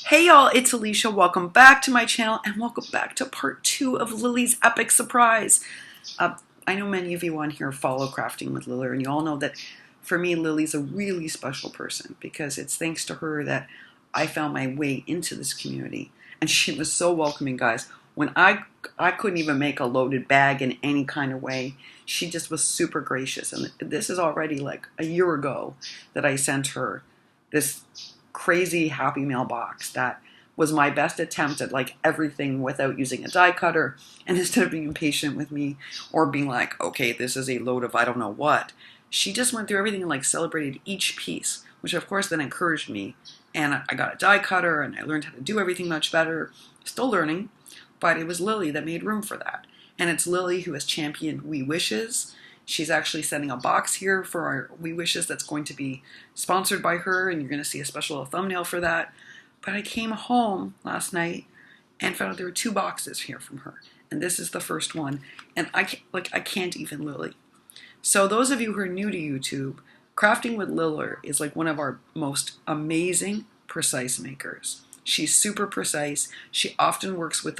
Hey y'all, it's Alicia. Welcome back to my channel and welcome back to part 2 of Lily's epic surprise. I know many of you on here follow Crafting with Liller, and you all know that for me, Lily's a really special person because it's thanks to her that I found my way into this community. And she was so welcoming, guys. When I couldn't even make a loaded bag in any kind of way, she just was super gracious. And this is already like a year ago that I sent her this crazy Happy Mail box that was my best attempt at like everything without using a die cutter. And instead of being impatient with me or being like, okay, this is a load of I don't know what, she just went through everything and like celebrated each piece, which of course then encouraged me. And I got a die cutter and I learned how to do everything much better. Still learning, but it was Lily that made room for that. And it's Lily who has championed We Wishes. She's actually sending a box here for our We Wishes that's going to be sponsored by her, and you're going to see a special thumbnail for that. But I came home last night and found out there were 2 boxes here from her, and this is the first one. And I can't even Lily. So those of you who are new to YouTube, Crafting with Liller is like one of our most amazing precise makers. She's super precise. She often works with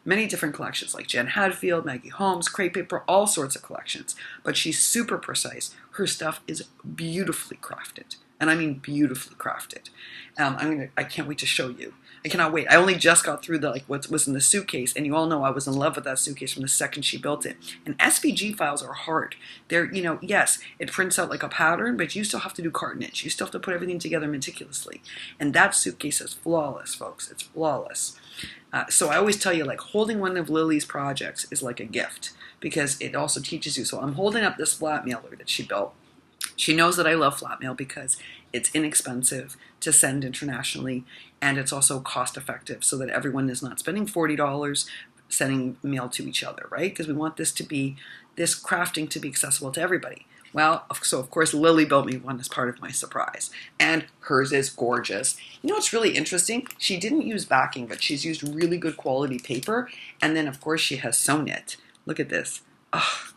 many different collections like Jen Hadfield, Maggie Holmes, Crepe Paper, all sorts of collections. But she's super precise. Her stuff is beautifully crafted. And I mean beautifully crafted. I can't wait to show you. I cannot wait. I only just got through the what was in the suitcase, and you all know I was in love with that suitcase from the second she built it. And SVG files are hard. They're, yes, it prints out like a pattern, but you still have to do cartonage. You still have to put everything together meticulously. And that suitcase is flawless, folks. It's flawless. So I always tell you, like, holding one of Lily's projects is like a gift because it also teaches you. So I'm holding up this flat mailer that she built. She knows that I love flat mail because it's inexpensive to send internationally, and it's also cost effective so that everyone is not spending $40 sending mail to each other, right? Because we want this crafting to be accessible to everybody. Well, so of course Lily built me one as part of my surprise, and hers is gorgeous. You know what's really interesting? She didn't use backing, but she's used really good quality paper, and then of course she has sewn it. Look at this. Oh,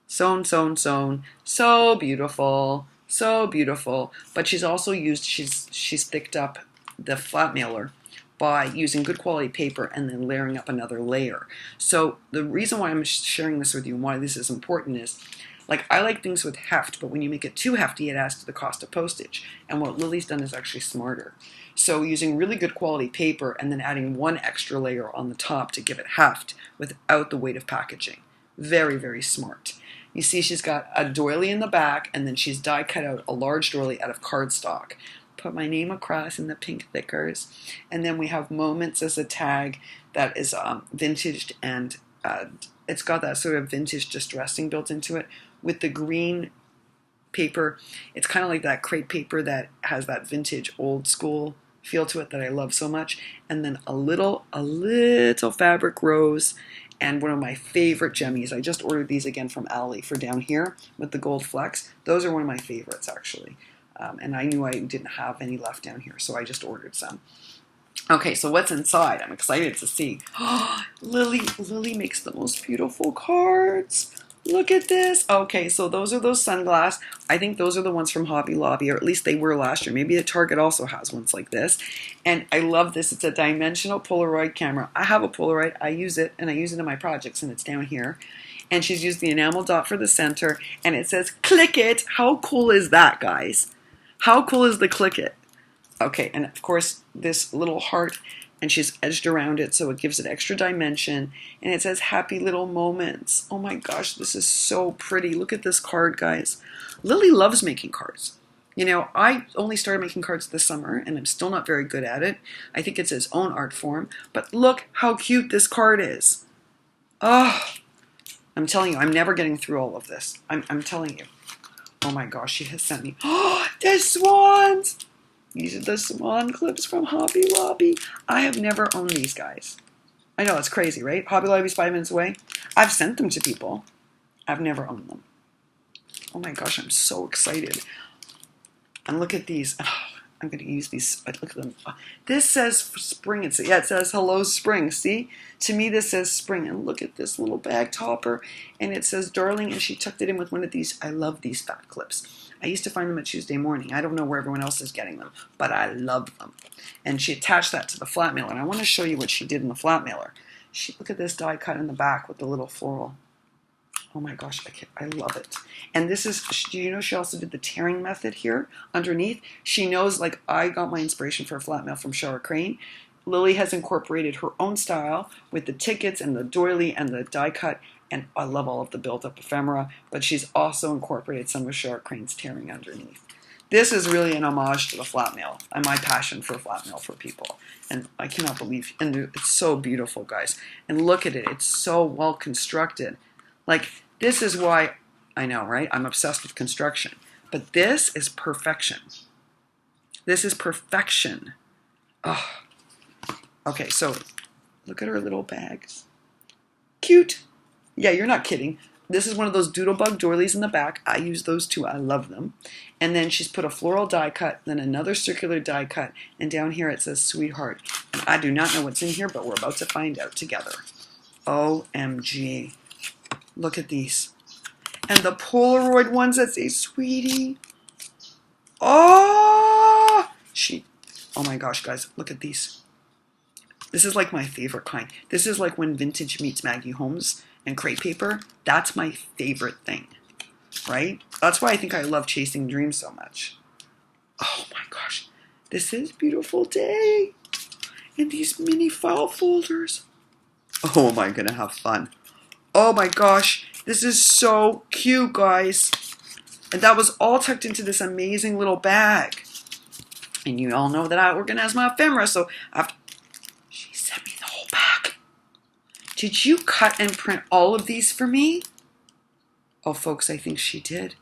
sewn, sewn, sewn. So beautiful. So beautiful. But she's also used, she's thicked up the flat mailer by using good quality paper and then layering up another layer. So the reason why I'm sharing this with you and why this is important is, like, I like things with heft, but when you make it too hefty, it adds to the cost of postage. And what Lily's done is actually smarter. So using really good quality paper and then adding one extra layer on the top to give it heft without the weight of packaging. Very, very smart. You see she's got a doily in the back, and then she's die cut out a large doily out of cardstock. Put my name across in the pink thickers. And then we have Moments as a tag that is vintaged, and it's got that sort of vintage distressing built into it with the green paper. It's kind of like that crepe paper that has that vintage old school feel to it that I love so much. And then a little fabric rose. And one of my favorite jemmies. I just ordered these again from Ali for down here with the gold flecks. Those are one of my favorites, actually. And I knew I didn't have any left down here, so I just ordered some. Okay, so what's inside? I'm excited to see. Oh, Lily makes the most beautiful cards. Look at this. Okay, so those are those sunglasses. I think those are the ones from Hobby Lobby, or at least they were last year. Maybe the Target also has ones like this. And I love this. It's a dimensional Polaroid camera. I have a Polaroid. I use it, and I use it in my projects, and it's down here. And she's used the enamel dot for the center, and it says, click it. How cool is that, guys? How cool is the click it? Okay, and of course, this little heart, and she's edged around it so it gives it extra dimension, and it says happy little moments. Oh my gosh, this is so pretty. Look at this card, guys. Lily loves making cards. You know, I only started making cards this summer, and I'm still not very good at it. I think it's its own art form, but look how cute this card is. Oh, I'm telling you, I'm never getting through all of this. I'm telling you. Oh my gosh, she has sent me, oh, there's swans. These are the swan clips from Hobby Lobby. I have never owned these guys. I know, it's crazy, right? Hobby Lobby's 5 minutes away. I've sent them to people. I've never owned them. Oh my gosh, I'm so excited. And look at these. Oh, I'm going to use these. Look at them. This says spring. It says hello spring. See? To me, this says spring. And look at this little bag topper. And it says darling, and she tucked it in with one of these. I love these fat clips. I used to find them at Tuesday Morning. I don't know where everyone else is getting them, but I love them. And she attached that to the flat mailer. And I want to show you what she did in the flat mailer. Look at this die cut in the back with the little floral. Oh my gosh, I love it. And this is, do you know she also did the tearing method here underneath? She knows, like, I got my inspiration for a flat mail from Shara Crane. Lily has incorporated her own style with the tickets and the doily and the die cut, and I love all of the built-up ephemera, but she's also incorporated some of Shara Crane's tearing underneath. This is really an homage to the flat mail and my passion for flat mail for people. And I cannot believe, and it's so beautiful, guys. And look at it, it's so well constructed. Like, this is why, I know, right? I'm obsessed with construction. But this is perfection. This is perfection. Oh. Okay, so look at her little bags. Cute. Yeah, you're not kidding. This is one of those doodlebug doilies in the back. I use those too. I love them. And then she's put a floral die cut, then another circular die cut, and down here it says Sweetheart. And I do not know what's in here, but we're about to find out together. OMG. Look at these. And the Polaroid ones that say Sweetie. Oh! Oh my gosh, guys, look at these. This is like my favorite kind. This is like when vintage meets Maggie Holmes and crepe paper. That's my favorite thing, right? That's why I think I love Chasing Dreams so much. Oh my gosh, this is a beautiful day. And these mini file folders. Oh, am I gonna have fun? Oh my gosh, this is so cute, guys. And that was all tucked into this amazing little bag. And you all know that I organize my ephemera, so after she sent me the whole bag. Did you cut and print all of these for me? Oh, folks, I think she did.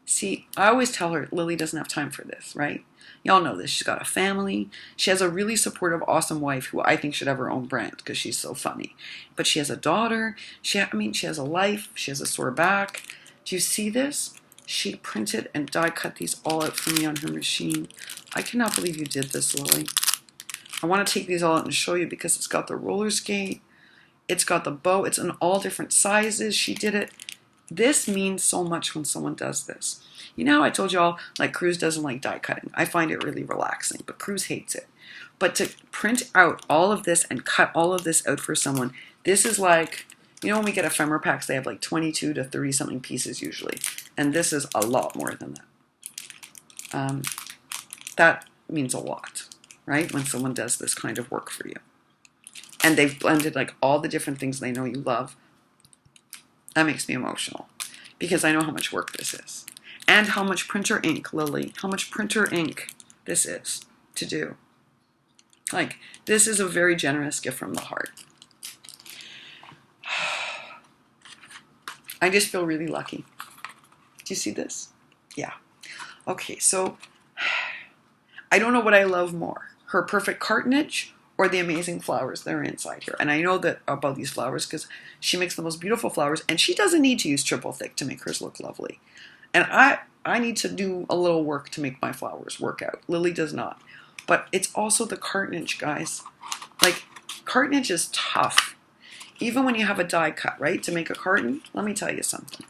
See, I always tell her Lily doesn't have time for this, right? Y'all know this. She's got a family. She has a really supportive, awesome wife who I think should have her own brand because she's so funny. But she has a daughter. She has a life. She has a sore back. Do you see this? She printed and die cut these all out for me on her machine. I cannot believe you did this, Lily. I want to take these all out and show you because it's got the roller skate. It's got the bow. It's in all different sizes. She did it. This means so much when someone does this. You know, I told y'all, like, Cruz doesn't like die cutting. I find it really relaxing, but Cruz hates it. But to print out all of this and cut all of this out for someone, this is like, you know, when we get ephemera packs, they have like 22 to 30 something pieces usually. And this is a lot more than that. That means a lot, right? When someone does this kind of work for you. And they've blended like all the different things they know you love. That makes me emotional because I know how much work this is. And how much printer ink, Lily, how much printer ink this is to do. Like, this is a very generous gift from the heart. I just feel really lucky. Do you see this? Yeah. Okay, so I don't know what I love more, her perfect cartonage or the amazing flowers that are inside here. And I know that about these flowers because she makes the most beautiful flowers and she doesn't need to use triple thick to make hers look lovely. And I need to do a little work to make my flowers work out. Lily does not. But it's also the cartonage, guys. Like, cartonage is tough. Even when you have a die cut, right, to make a carton, let me tell you something.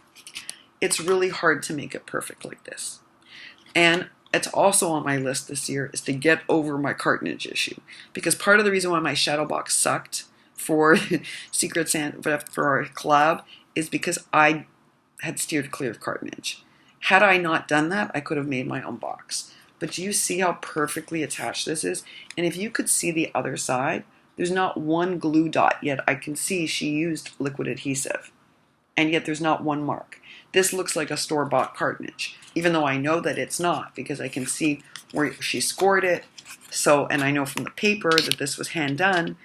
It's really hard to make it perfect like this. And it's also on my list this year is to get over my cartonage issue. Because part of the reason why my shadow box sucked for Secret Santa, for our collab, is because I had steered clear of cartonage. Had I not done that, I could have made my own box. But do you see how perfectly attached this is? And if you could see the other side, there's not one glue dot, yet I can see she used liquid adhesive. And yet there's not one mark. This looks like a store-bought cartonage, even though I know that it's not, because I can see where she scored it. So, and I know from the paper that this was hand done.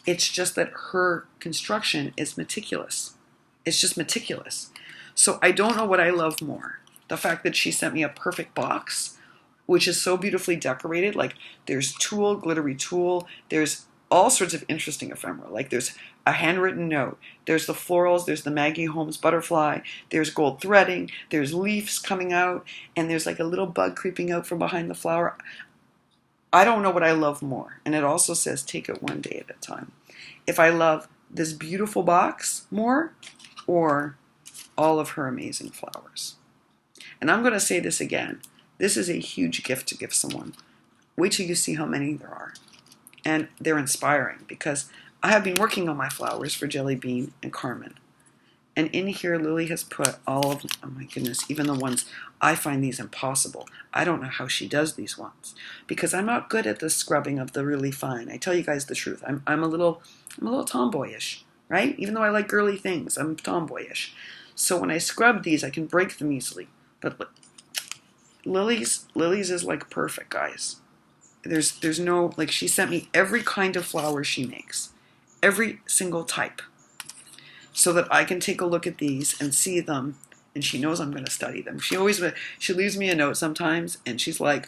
It's just that her construction is meticulous. It's just meticulous. So I don't know what I love more. The fact that she sent me a perfect box, which is so beautifully decorated. Like, there's tulle, glittery tulle. There's all sorts of interesting ephemera. Like, there's a handwritten note. There's the florals. There's the Maggie Holmes butterfly. There's gold threading. There's leaves coming out. And there's like a little bug creeping out from behind the flower. I don't know what I love more. And it also says, take it one day at a time. If I love this beautiful box more or all of her amazing flowers. And I'm going to say this again. This is a huge gift to give someone. Wait till you see how many there are. And they're inspiring because I have been working on my flowers for Jelly Bean and Carmen. And in here, Lily has put all of, oh my goodness, even the ones, I find these impossible. I don't know how she does these ones because I'm not good at the scrubbing of the really fine. I tell you guys the truth. I'm a little tomboyish, right? Even though I like girly things, I'm tomboyish. So when I scrub these, I can break them easily. But Lily's is like perfect, guys. There's no, like, she sent me every kind of flower she makes, every single type, so that I can take a look at these and see them, and she knows I'm going to study them. She leaves me a note sometimes, and she's like,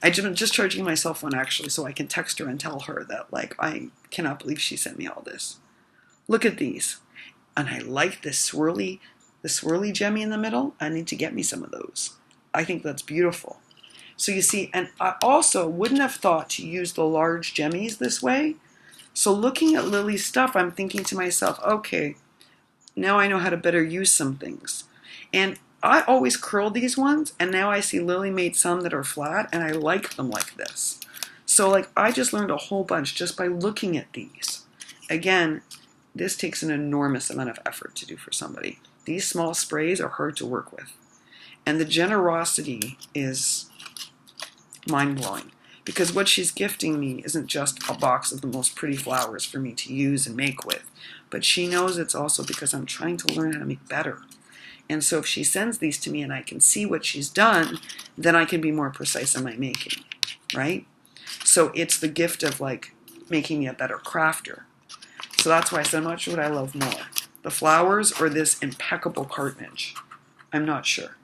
I'm just charging myself one actually, so I can text her and tell her that, like, I cannot believe she sent me all this. Look at these, and I like this swirly gemmy in the middle. I need to get me some of those. I think that's beautiful. So you see, and I also wouldn't have thought to use the large gemmies this way. So looking at Lily's stuff, I'm thinking to myself, okay, now I know how to better use some things. And I always curl these ones, and now I see Lily made some that are flat, and I like them like this. So like I just learned a whole bunch just by looking at these. Again, this takes an enormous amount of effort to do for somebody. These small sprays are hard to work with. And the generosity is mind-blowing. Because what she's gifting me isn't just a box of the most pretty flowers for me to use and make with. But she knows it's also because I'm trying to learn how to make better. And so if she sends these to me and I can see what she's done, then I can be more precise in my making, right? So it's the gift of like making me a better crafter. So that's why I said I'm not sure what I love more, the flowers or this impeccable cartonage. I'm not sure.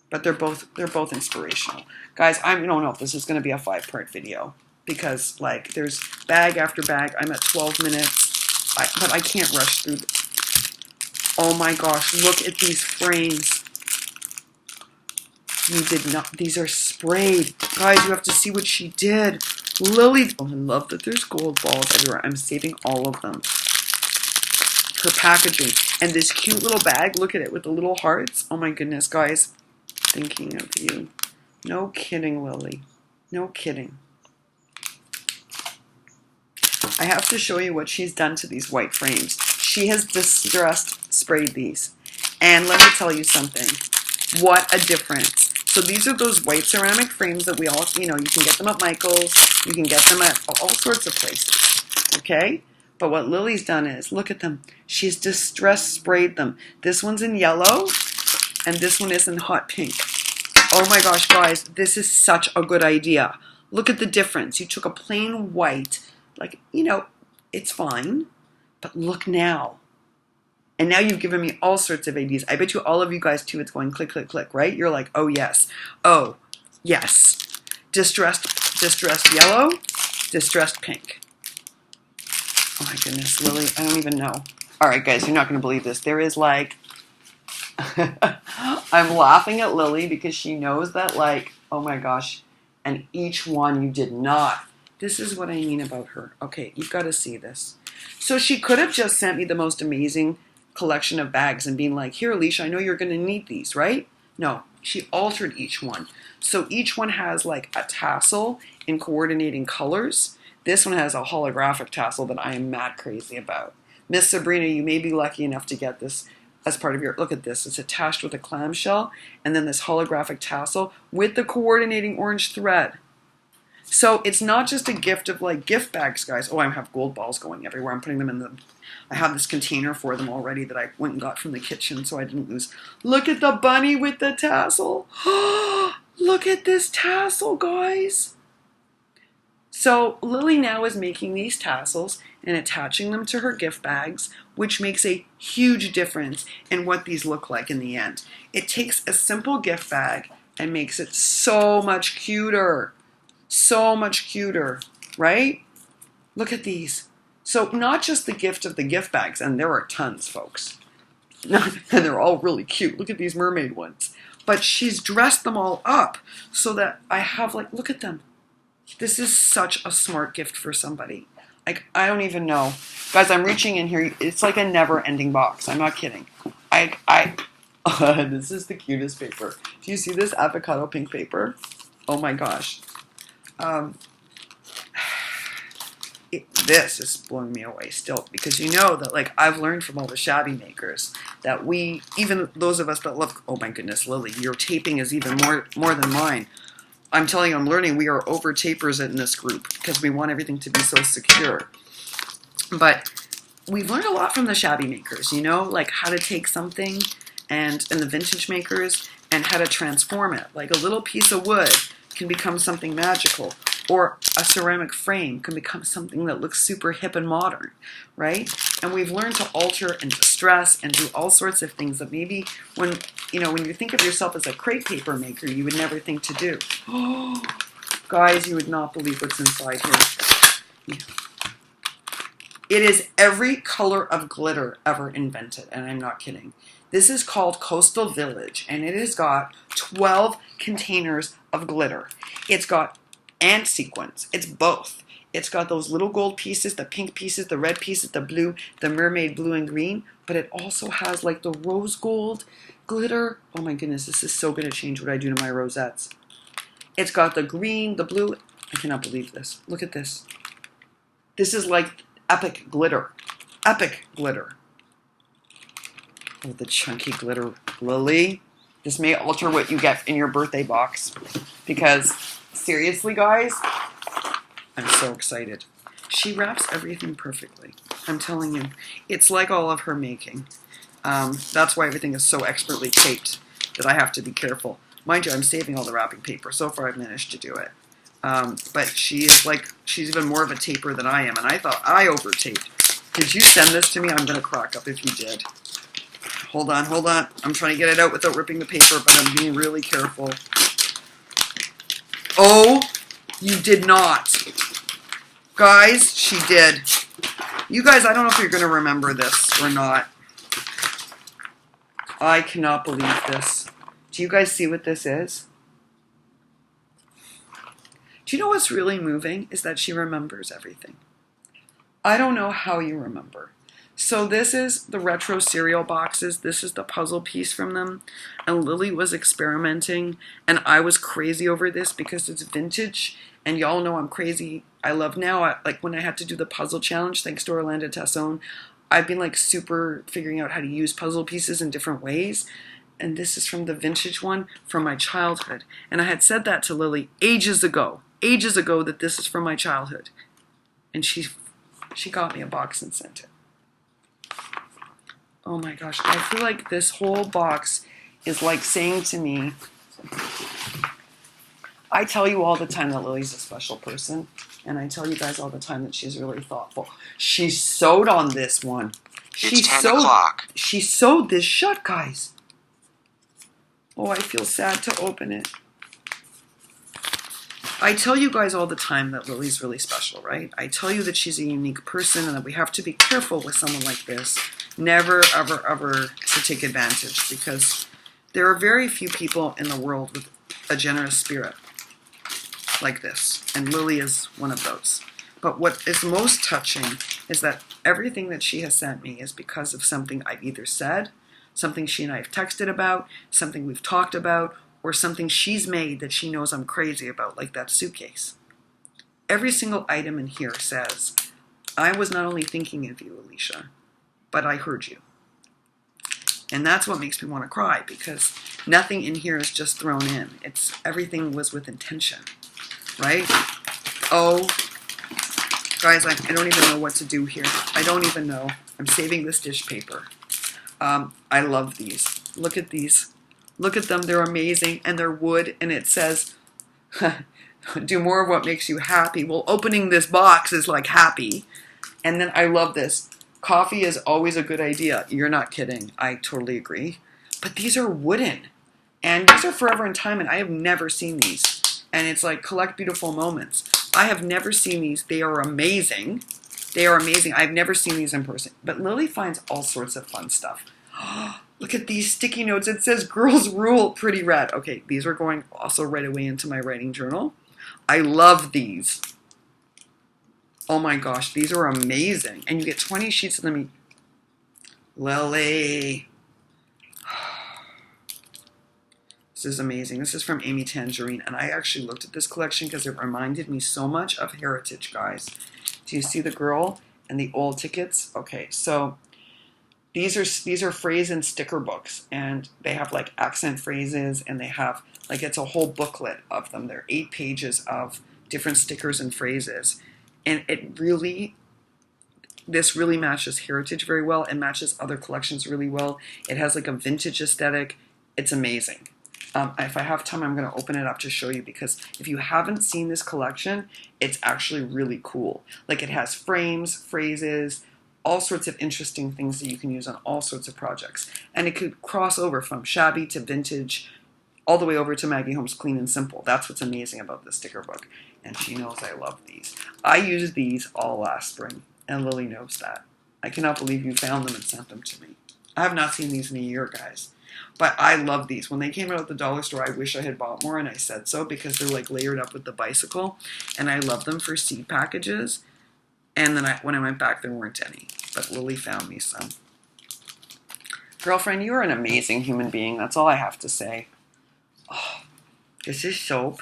But they're both inspirational. Guys, I don't know if this is going to be a 5-part video because like there's bag after bag. I'm at 12 minutes, but I can't rush through this. Oh my gosh, look at these frames. You did not, these are sprayed. Guys, you have to see what she did. Lily, oh, I love that there's gold balls everywhere. I'm saving all of them. Her packaging. And this cute little bag, look at it with the little hearts. Oh my goodness, guys. Thinking of you. No kidding, Lily. No kidding. I have to show you what she's done to these white frames. She has distressed sprayed these. And let me tell you something. What a difference. So these are those white ceramic frames that we all, you know, you can get them at Michael's. You can get them at all sorts of places. Okay? But what Lily's done is, look at them. She's distress sprayed them. This one's in yellow. And this one is in hot pink. Oh my gosh, guys, this is such a good idea. Look at the difference. You took a plain white, like, you know, it's fine, but look now. And now you've given me all sorts of ideas. I bet you all of you guys too, it's going click, click, click, right? You're like, oh yes, distressed yellow, distressed pink. Oh my goodness, Lily, I don't even know. All right, guys, you're not going to believe this. There is like, I'm laughing at Lily because she knows that, like, oh my gosh, and each one you did not. This is what I mean about her. Okay, you've got to see this. So she could have just sent me the most amazing collection of bags and been like, here, Alicia, I know you're going to need these, right? No, she altered each one. So each one has like a tassel in coordinating colors. This one has a holographic tassel that I am mad crazy about. Miss Sabrina, you may be lucky enough to get this as part of your, look at this, it's attached with a clamshell and then this holographic tassel with the coordinating orange thread. So it's not just a gift of like gift bags, guys. Oh, I have gold balls going everywhere. I'm putting them in the, I have this container for them already that I went and got from the kitchen so I didn't lose. Look at the bunny with the tassel. Look at this tassel, guys. So Lily now is making these tassels and attaching them to her gift bags, which makes a huge difference in what these look like in the end. It takes a simple gift bag and makes it so much cuter. So much cuter, right? Look at these. So not just the gift of the gift bags, and there are tons, folks. And they're all really cute. Look at these mermaid ones. But she's dressed them all up so that I have, like, look at them. This is such a smart gift for somebody. Like, I don't even know. Guys, I'm reaching in here. It's like a never-ending box. I'm not kidding. This is the cutest paper. Do you see this avocado pink paper? Oh my gosh. This is blowing me away still, because you know that, like, I've learned from all the shabby makers that we, even those of us that love, oh my goodness, Lily, your taping is even more than mine. I'm telling you, I'm learning we are over tapers in this group because we want everything to be so secure. But we've learned a lot from the shabby makers, you know, like how to take something and the vintage makers and how to transform it. Like a little piece of wood can become something magical, or a ceramic frame can become something that looks super hip and modern, right? And we've learned to alter and distress and do all sorts of things that maybe when you think of yourself as a crepe paper maker, you would never think to do. Oh, guys, you would not believe what's inside here. It is every color of glitter ever invented, and I'm not kidding. This is called Coastal Village, and it has got 12 containers of glitter. It's got and sequins. It's both. It's got those little gold pieces, the pink pieces, the red pieces, the blue, the mermaid blue and green, but it also has like the rose gold glitter. Oh my goodness, this is so going to change what I do to my rosettes. It's got the green, the blue. I cannot believe this. Look at this. This is like epic glitter. Epic glitter. Oh, the chunky glitter. Lily, this may alter what you get in your birthday box, because seriously, guys, I'm so excited. She wraps everything perfectly. I'm telling you. It's like all of her making. That's why everything is so expertly taped that I have to be careful. Mind you, I'm saving all the wrapping paper. So far, I've managed to do it. But she's even more of a taper than I am. And I thought I over-taped. Did you send this to me? I'm going to crack up if you did. Hold on. I'm trying to get it out without ripping the paper, but I'm being really careful. Oh, you did not. Guys, she did. You guys, I don't know if you're going to remember this or not. I cannot believe this. Do you guys see what this is? Do you know what's really moving? Is that she remembers everything. I don't know how you remember. So this is the retro cereal boxes. This is the puzzle piece from them. And Lily was experimenting, and I was crazy over this because it's vintage. And y'all know I'm crazy. I love now, like when I had to do the puzzle challenge, thanks to Orlando Tassone, I've been like super figuring out how to use puzzle pieces in different ways. And this is from the vintage one from my childhood. And I had said that to Lily ages ago, that this is from my childhood. And she got me a box and sent it. Oh my gosh, I feel like this whole box is like saying to me, I tell you all the time that Lily's a special person, and I tell you guys all the time that she's really thoughtful. She sewed on this one. It's 10 o'clock. She sewed this shut, guys. Oh, I feel sad to open it. I tell you guys all the time that Lily's really special, right? I tell you that she's a unique person and that we have to be careful with someone like this. Never, ever, ever to take advantage, because there are very few people in the world with a generous spirit like this, and Lily is one of those. But what is most touching is that everything that she has sent me is because of something I've either said, something she and I have texted about, something we've talked about, or something she's made that she knows I'm crazy about, like that suitcase. Every single item in here says, I was not only thinking of you, Alicia, but I heard you. And that's what makes me want to cry, because nothing in here is just thrown in. Everything was with intention, right? Oh, guys, I don't even know what to do here. I don't even know. I'm saving this dish paper. I love these. Look at these. Look at them. They're amazing, and they're wood, and it says, do more of what makes you happy. Well, opening this box is like happy. And then I love this. Coffee is always a good idea. You're not kidding. I totally agree. But these are wooden. And these are forever in time, and I have never seen these. And it's like collect beautiful moments. I have never seen these. They are amazing. They are amazing. I've never seen these in person. But Lily finds all sorts of fun stuff. Look at these sticky notes. It says, girls rule, pretty red. Okay, these are going also right away into my writing journal. I love these. Oh my gosh, these are amazing. And you get 20 sheets of them. Lily, This is amazing. This is from Amy Tangerine, and I actually looked at this collection because it reminded me so much of Heritage, guys. Do you see the girl and the old tickets? Okay, so these are phrase and sticker books, and they have like accent phrases, and they have like, it's a whole booklet of them. They're 8 pages of different stickers and phrases, and this really matches Heritage very well and matches other collections really well. It has like a vintage aesthetic. It's amazing. If I have time, I'm going to open it up to show you, because if you haven't seen this collection, it's actually really cool. Like, it has frames, phrases, all sorts of interesting things that you can use on all sorts of projects. And it could cross over from shabby to vintage, all the way over to Maggie Holmes Clean and Simple. That's what's amazing about this sticker book. And she knows I love these. I used these all last spring, and Lily knows that. I cannot believe you found them and sent them to me. I have not seen these in a year, guys. But I love these. When they came out at the dollar store, I wish I had bought more, and I said so, because they're like layered up with the bicycle. And I love them for seed packages. And then when I went back, there weren't any. But Lily found me some. Girlfriend, you are an amazing human being. That's all I have to say. Oh, this is soap.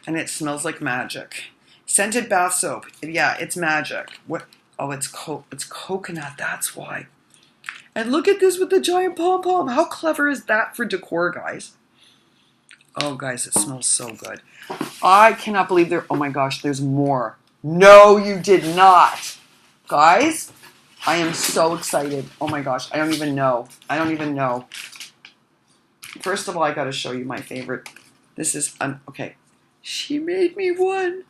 And it smells like magic. Scented bath soap. Yeah, it's magic. What? Oh, it's coconut. That's why. And look at this with the giant pom-pom. How clever is that for decor, guys? Oh, guys, it smells so good. I cannot believe oh my gosh, there's more. No, you did not. Guys, I am so excited. Oh my gosh, I don't even know. First of all, I got to show you my favorite. This is, okay. She made me one.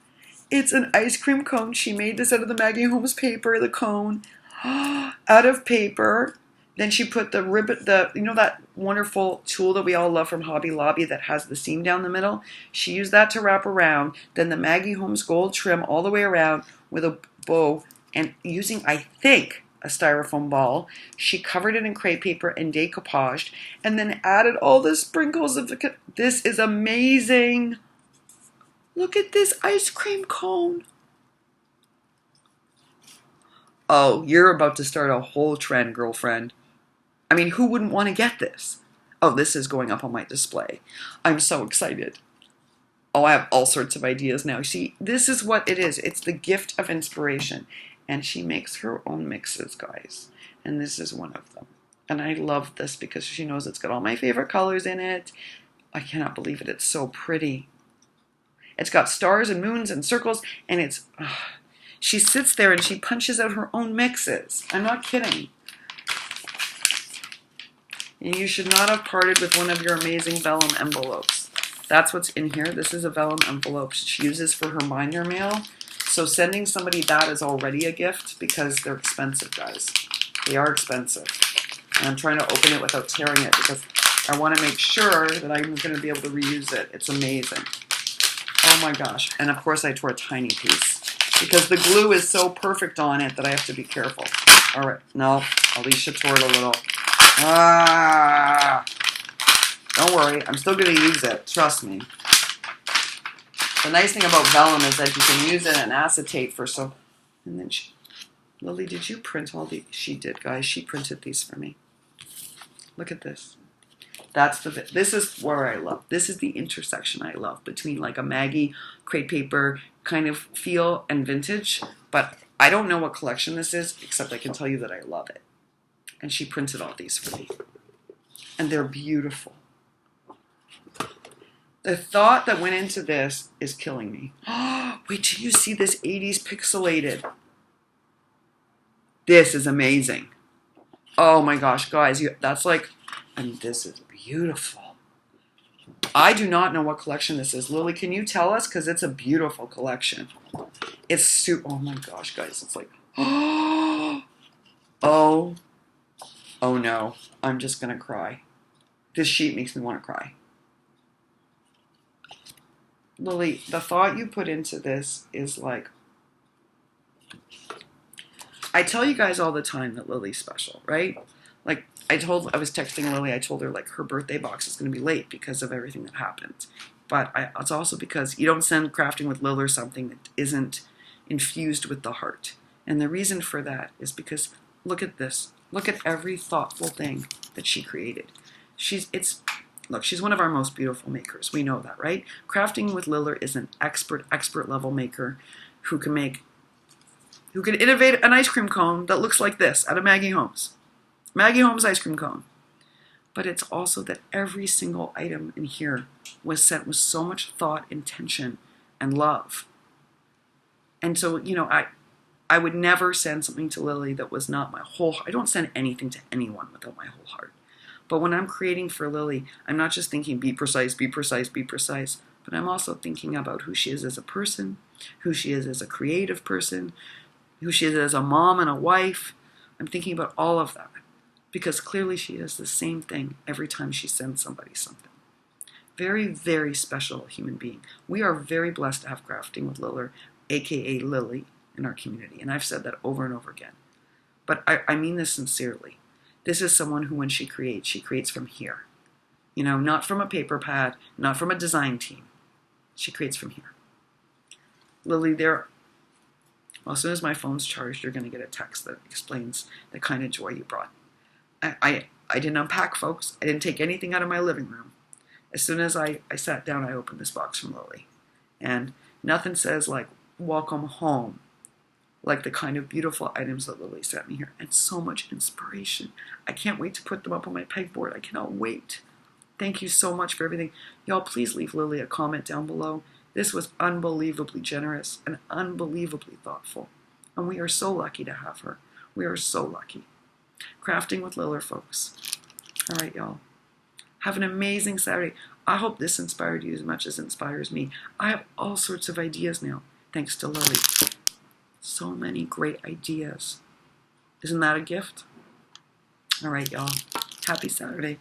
It's an ice cream cone. She made this out of the Maggie Holmes paper, the cone, out of paper. Then she put the ribbon, you know that wonderful tool that we all love from Hobby Lobby that has the seam down the middle? She used that to wrap around. Then the Maggie Holmes gold trim all the way around with a bow. And using, I think, a styrofoam ball, she covered it in crepe paper and decoupaged. And then added all the sprinkles of the... This is amazing. Look at this ice cream cone. Oh, you're about to start a whole trend, girlfriend. I mean, who wouldn't want to get this? Oh, this is going up on my display. I'm so excited. Oh, I have all sorts of ideas now. See, this is what it is. It's the gift of inspiration. And she makes her own mixes, guys. And this is one of them. And I love this because she knows it's got all my favorite colors in it. I cannot believe it. It's so pretty. It's got stars and moons and circles. And it's... she sits there and she punches out her own mixes. I'm not kidding. And you should not have parted with one of your amazing vellum envelopes. That's what's in here. This is a vellum envelope she uses for her minor mail. So sending somebody that is already a gift because they're expensive, guys. They are expensive. And I'm trying to open it without tearing it because I want to make sure that I'm going to be able to reuse it. It's amazing. Oh my gosh. And of course I tore a tiny piece because the glue is so perfect on it that I have to be careful. All right. No, Alicia tore it a little. Don't worry, I'm still going to use it. Trust me. The nice thing about vellum is that you can use it in acetate for so. And then Lily, did you print all these? She did, guys. She printed these for me. Look at this. This is where I love. This is the intersection I love between like a Maggie crepe paper kind of feel and vintage. But I don't know what collection this is, except I can tell you that I love it. And she printed all these for me. And they're beautiful. The thought that went into this is killing me. Wait till you see this 80s pixelated. This is amazing. Oh my gosh, guys. That's like, I mean, this is beautiful. I do not know what collection this is. Lily, can you tell us? Because it's a beautiful collection. It's oh my gosh, guys. It's like, oh no. I'm just going to cry. This sheet makes me want to cry. Lily, the thought you put into this is like, I tell you guys all the time that Lily's special, right? Like, I was texting Lily, I told her like her birthday box is going to be late because of everything that happened. But it's also because you don't send Crafting with Liller something that isn't infused with the heart. And the reason for that is because, look at this. Look at every thoughtful thing that she created. Look, she's one of our most beautiful makers. We know that, right? Crafting with Liller is an expert level maker who can innovate an ice cream cone that looks like this out of Maggie Holmes. Maggie Holmes ice cream cone. But it's also that every single item in here was sent with so much thought, intention, and love. And so, I would never send something to Lily that was not my whole heart. I don't send anything to anyone without my whole heart. But when I'm creating for Lily, I'm not just thinking be precise, be precise, be precise, but I'm also thinking about who she is as a person, who she is as a creative person, who she is as a mom and a wife. I'm thinking about all of that because clearly she is the same thing every time she sends somebody something. Very, very special human being. We are very blessed to have Crafting with Liller, aka Lily, in our community. And I've said that over and over again. But I mean this sincerely. This is someone who, when she creates from here. Not from a paper pad, not from a design team. She creates from here. Lily, as soon as my phone's charged, you're going to get a text that explains the kind of joy you brought. I didn't unpack, folks. I didn't take anything out of my living room. As soon as I sat down, I opened this box from Lily. And nothing says like, welcome home, like the kind of beautiful items that Lily sent me here, and so much inspiration. I can't wait to put them up on my pegboard. I cannot wait. Thank you so much for everything. Y'all, please leave Lily a comment down below. This was unbelievably generous and unbelievably thoughtful, and we are so lucky to have her. We are so lucky. Crafting with Liller, folks. All right, y'all. Have an amazing Saturday. I hope this inspired you as much as it inspires me. I have all sorts of ideas now, thanks to Lily. So many great ideas. Isn't that a gift? All right, y'all. Happy Saturday.